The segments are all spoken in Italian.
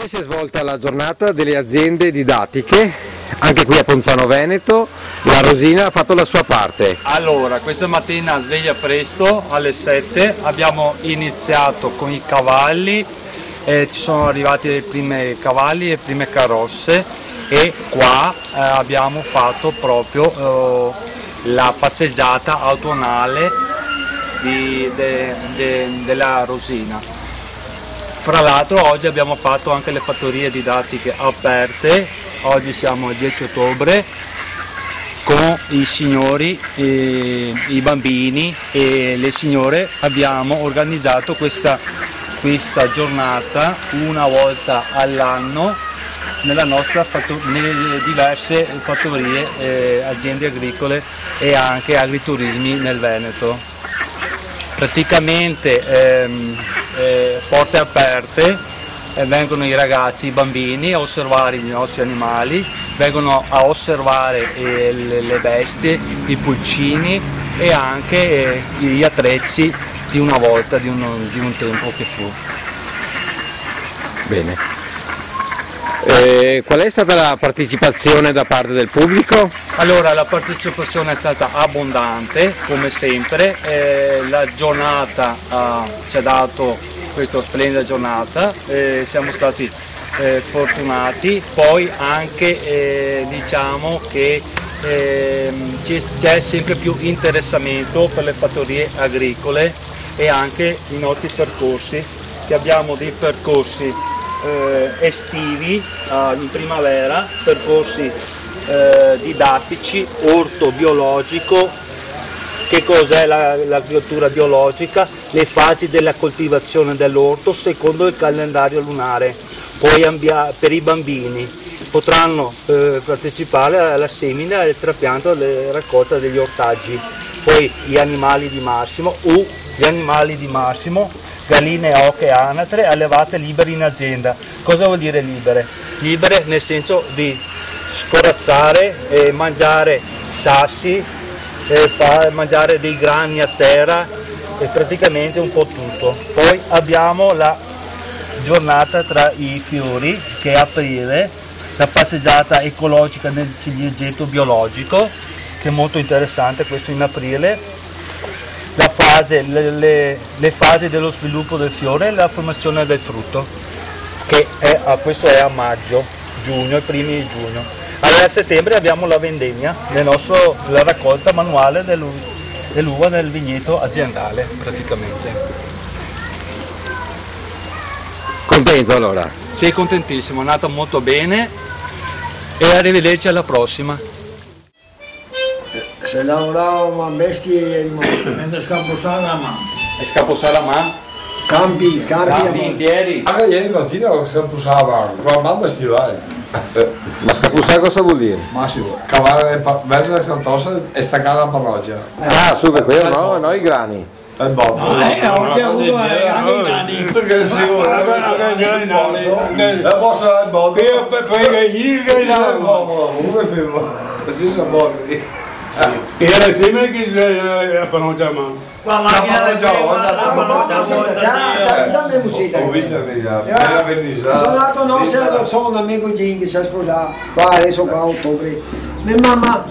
Ieri si è svolta la giornata delle aziende didattiche, anche qui a Ponzano Veneto. La Rosina ha fatto la sua parte. Allora, questa mattina sveglia presto, alle 7, abbiamo iniziato con i cavalli, ci sono arrivati i primi cavalli e le prime carrozze e qua abbiamo fatto proprio la passeggiata autunnale della Rosina. Fra l'altro oggi abbiamo fatto anche le fattorie didattiche aperte, oggi siamo il 10 ottobre, con i signori, i bambini e le signore abbiamo organizzato questa giornata una volta all'anno nelle diverse fattorie, aziende agricole e anche agriturismi nel Veneto. Praticamente porte aperte, vengono i ragazzi, i bambini a osservare i nostri animali, vengono a osservare le bestie, i pulcini e anche gli attrezzi di una volta, di un tempo che fu. Bene. Qual è stata la partecipazione da parte del pubblico? Allora, la partecipazione è stata abbondante, come sempre, la giornata ci ha dato questa splendida giornata, siamo stati fortunati, poi anche diciamo che c'è sempre più interessamento per le fattorie agricole e anche i nostri percorsi, che abbiamo dei percorsi estivi in primavera, percorsi didattici, orto biologico, che cos'è l'agricoltura biologica, le fasi della coltivazione dell'orto secondo il calendario lunare. Poi per i bambini potranno partecipare alla semina, al trapianto e alla raccolta degli ortaggi. Poi gli animali di massimo, galline, oche e anatre allevate libere in azienda. Cosa vuol dire libere? Libere nel senso di scorazzare, mangiare sassi, mangiare dei grani a terra e praticamente un po' tutto. Poi abbiamo la giornata tra i fiori, che è aprile, la passeggiata ecologica nel ciliegieto biologico, che è molto interessante, questo in aprile. La fase, le fasi dello sviluppo del fiore e la formazione del frutto, che questo è a maggio, giugno, i primi di giugno. Allora a settembre abbiamo la vendemmia, la raccolta manuale dell'uva nel vigneto aziendale praticamente. Contento allora? Sì, contentissimo, è andata molto bene e arrivederci alla prossima. Se lavorava a bestie ieri mentre scapossare la mano. E scapossare la mano? Campi interi? Anche ieri mattina scapossava con la banda stivale. Ma scapussare cosa vuol dire? Massimo, cavare verso la Santosa e staccare la parrocchia. Ah, su che quello no, i grani. È il botto. Oggi ha avuto anche i grani. Perché sicuro? La posta è il botto. Io per gli grani. Come fermo? Così sono buoni. E era il femmine che la panotta a mano. La macchina Ho visto la verniciata. sono andato no, sono un amico Jim che si è sposato qua adesso qua a ottobre. Mia mamma,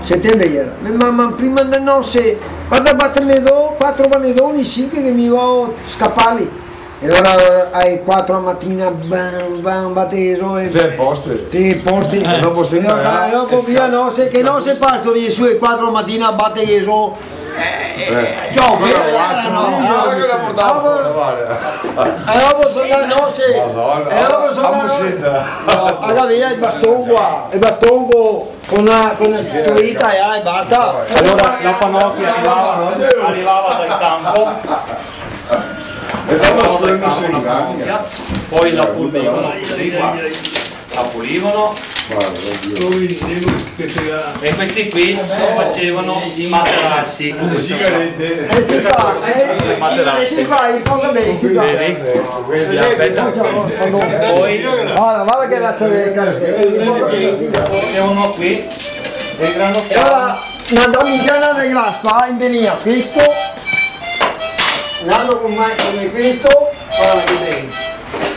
settembre era, mia mamma prima del nozze, guarda battermi 4 vanedoni, 5 che mi voglio scappare. E allora alle 4 la mattina bam batteso e Fai poste. sì, posti. Dopo sembra. Dopo via no, se che non si pasto via su alle 4 la mattina a battere che so. Guarda che la portavo fuori. E dopo sono da noce. E dopo sono da alla via il baston qua, il baston con la tuita e basta. Allora la panocchia arrivava dal campo. E dopo Poi la pulivano, la pulivano e questi qui facevano i materassi. le sigarette. E ti fa il poco bene. Aspetta. Poi Guarda che la savetta. c'è uno qui e il grano E ora andiamo in giana del graspa, in venia questo, un anno come questo, guarda che bene.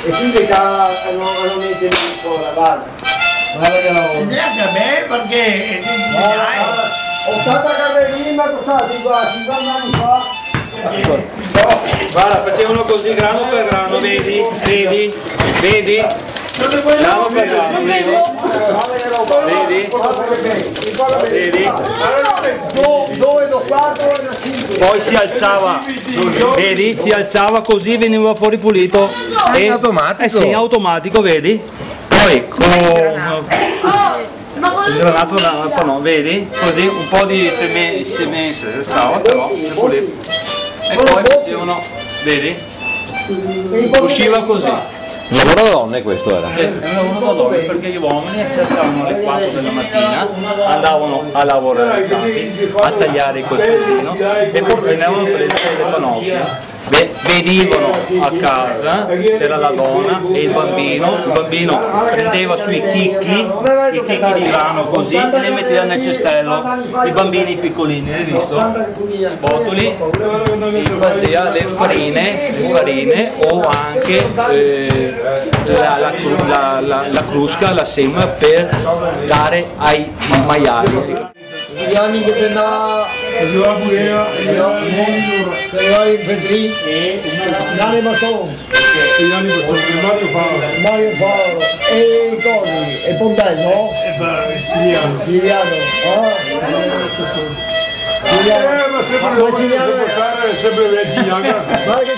E quindi hanno messo in scuola, guarda. Guarda che lavoro. Neanche a me perché... Ho stata a casa prima, costati qua, 50 anni fa. Guarda, facevano così grano per grano, vedi? Vedi? Vedi? Grano per grano, vedi? Vedi? Vedi? Dove do 4 e da 5. Poi si alzava, vedi? Si alzava così, veniva fuori pulito. In automatico? Sì, in automatico, vedi? Poi con... sgranato da panno, vedi? Così un po' di semenze restava, però si puliva. E poi facevano, vedi? Usciva così. Un lavoro da donne questo era. È un lavoro da donne perché gli uomini si alzavano alle 4 della mattina, andavano a lavorare ai campi, a tagliare il colpettino e poi venivano prese le pannocchie. Venivano a casa, c'era la donna e il bambino prendeva sui chicchi, i chicchi di grano così e li metteva nel cestello, i bambini piccolini, hai visto? I botoli, e faceva le farine o anche la crusca, la sema per dare ai maiali. Gli anni che tendava i Petri, Nane Maton, Mario Paolo e Toni e Pontello, Giuliano, sempre vecchi, guarda che